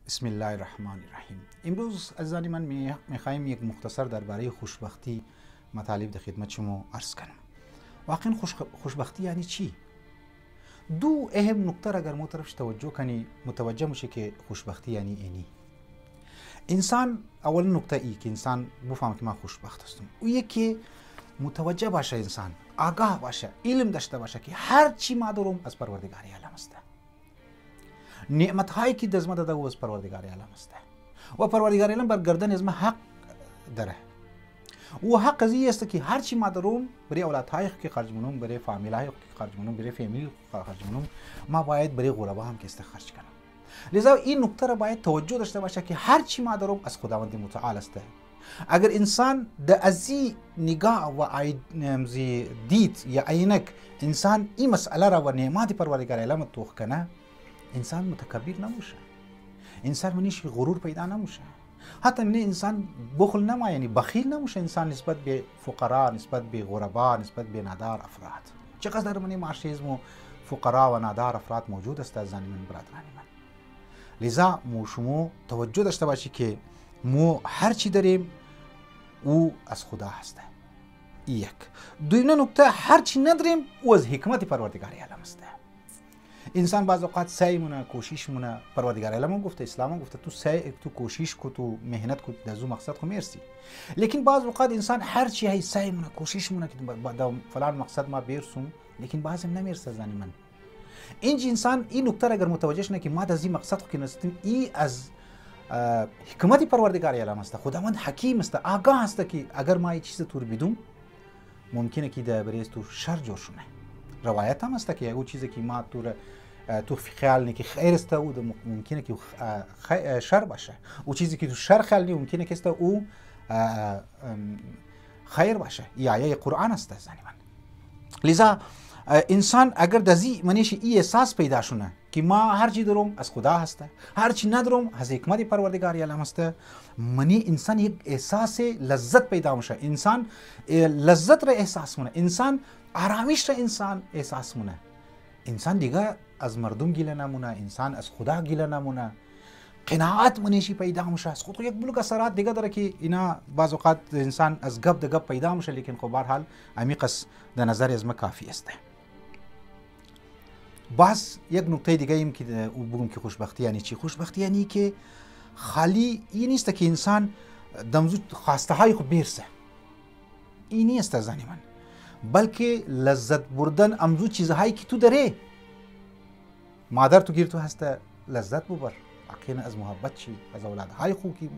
بسم الله الرحمن الرحیم. امروز عزیزان من میخوایم یک مختصر درباره خوشبختی مطالب در خدمت شما عرض کنم. واقعا خوشبختی یعنی چی؟ دو اهم نکته اگر ما طرفش توجه کنی متوجه میشه که خوشبختی یعنی اینی. انسان اول نکته ای که انسان بفهمه که من خوشبخت هستم، او یکی متوجه باشه، انسان آگاه باشه، علم داشته باشه که هر چی ما دارم از پروردگار عالم است. نعمت هایی که دزمه داده او از پروردگار عالم است و پروردگار عالم بر گردن از ما حق داره. و حق از این است که هر چی ما دارم برای اولادهای که خرج منم، برای فامیلای که خرج منم، برای فامیل خرج منم، ما باید برای غربا هم که است خرج کنم. لذا این نکته را باید توجه داشته باشه که هر چی ما دارم از خداوند متعال است. اگر انسان در ازی نگاه و دید یا عینک انسان این مسئله را و نعمت پروردگار عالم توخ کنه، انسان متکبر نموشه، انسان منیش غرور پیدا نموشه، حتی نه انسان بخل نما، یعنی بخیل نموشه انسان نسبت به فقرا، نسبت به غربا، نسبت به نادار افراد. چقدر در منی معاشیزم و فقرا و نادار افراد موجود است از زنی من برادران من. لذا مو شما توجه داشته باشی که مو هر چی داریم او از خدا هسته. یک. دویمه نکته، هر چی نداریم او از حکمت پروردگار عالم است. انسان بعض اوقات سعی مونه، کوشش مونه، پروردگار عالم گفته، اسلام گفته تو سعی، تو کوشش کو، تو مهنت کو، در زو مقصد خو میرسی. لیکن بعض اوقات انسان هر چی هی سعی مونه، کوشش مونه که در فلان مقصد ما برسم، لیکن بعضی نمیرسه زنی من. اینج انسان این نکته اگر متوجه شنه که ما در زی مقصد خو که نستیم، ای از حکمت پروردگار عالم است. خداوند حکیم است، آگاه است که اگر ما این چیز تو رو بدون ممکنه که در بریز تو شر جور شونه. روایت هم است که او چیزی که ما تو خیال نی که خیر است او ممکنه که شر باشه، او چیزی که تو شر خیال نی ممکنه که است او خیر باشه. این آیه قرآن است زنی من. لذا انسان اگر دزی منیش این احساس پیدا شونه که ما هر چی دارم از خدا هست، هر چی ندارم از حکمت پروردگار عالم است، منی انسان یک احساس لذت پیدا میشه، انسان لذت را احساس مونه، انسان آرامش را انسان احساس مونه، انسان دیگه از مردم گیله نمونه، انسان از خدا گیله نمونه، قناعت منیشی پیدا میشه. از خود یک بلوک اثرات دیگه داره که اینا بعض اوقات انسان از گپ د گپ پیدا میشه، لیکن خب به هر حال عمیقش در نظر از ما کافی است. باز یک نکته دیگه ایم که بگم که خوشبختی یعنی چی. خوشبختی یعنی که خالی این نیست که انسان دمزو خواسته های خود برسه، این نیست زنی من، بلکه لذت بردن امزو چیزهایی که تو داره. مادر تو گیر تو هست لذت ببر، اقینا از محبت چی، از اولادهای خو که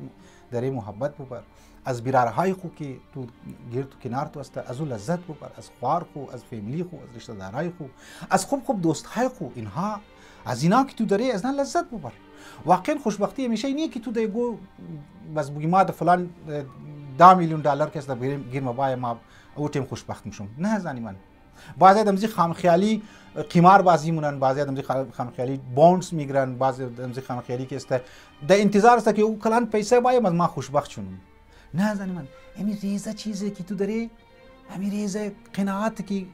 داره محبت ببر، از بیرارهای خو که تو گیر تو کنار تو هست از او لذت ببر، از خوار خو، از فامیلی خو، از رشته دارای خو، از خوب دوستهای خو، اینها از اینا که تو داره از اینا لذت ببر. واقعا خوشبختی همیشه اینیه که تو دیگو بس بگی ما د فلان 10 میلیون دلار که است گیر ما ما او تیم خوشبخت میشم. نه زنی من، بعضی آدم زی خام خیالی قمار بازی مونن، بعضی آدم زی خام خیالی بونز میگیرن، بعضی آدم زی خام خیالی که است در انتظار است که او کلان پیسه باید ما خوشبخت شونم. نه زنی من، همین ریزه چیزی که تو داری، همین ریزه قناعت که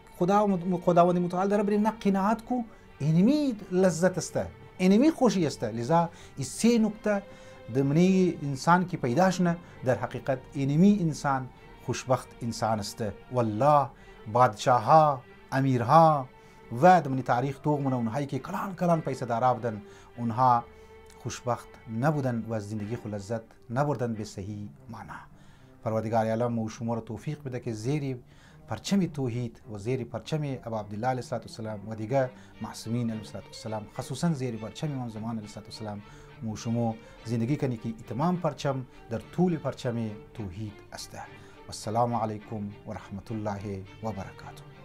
خداوند متعال داره بریم، نه قناعت کو، اینمی لذت است، اینمی خوشی است. لذا این سه نکته دمنی انسان که پیدا شنه در حقیقت اینمی انسان خوشبخت انسان است. والله بادشاهها، امیرها و دمنی تاریخ توغمونه اونهایی که کلان پیسه دارا بودن، اونها خوشبخت نبودن و از زندگی خود لذت نبردن به صحیح معنا. پروردگار عالم و شما را توفیق بده که زیر پرچم توحید و زیر پرچم ابا عبدالله علیه السلام و دیگه معصومین علیه السلام، خصوصا زیر پرچم امام زمان علیه السلام و شما زندگی کنی که تمام پرچم در طول پرچم توحید است. والسلام علیکم و رحمت الله و برکاته.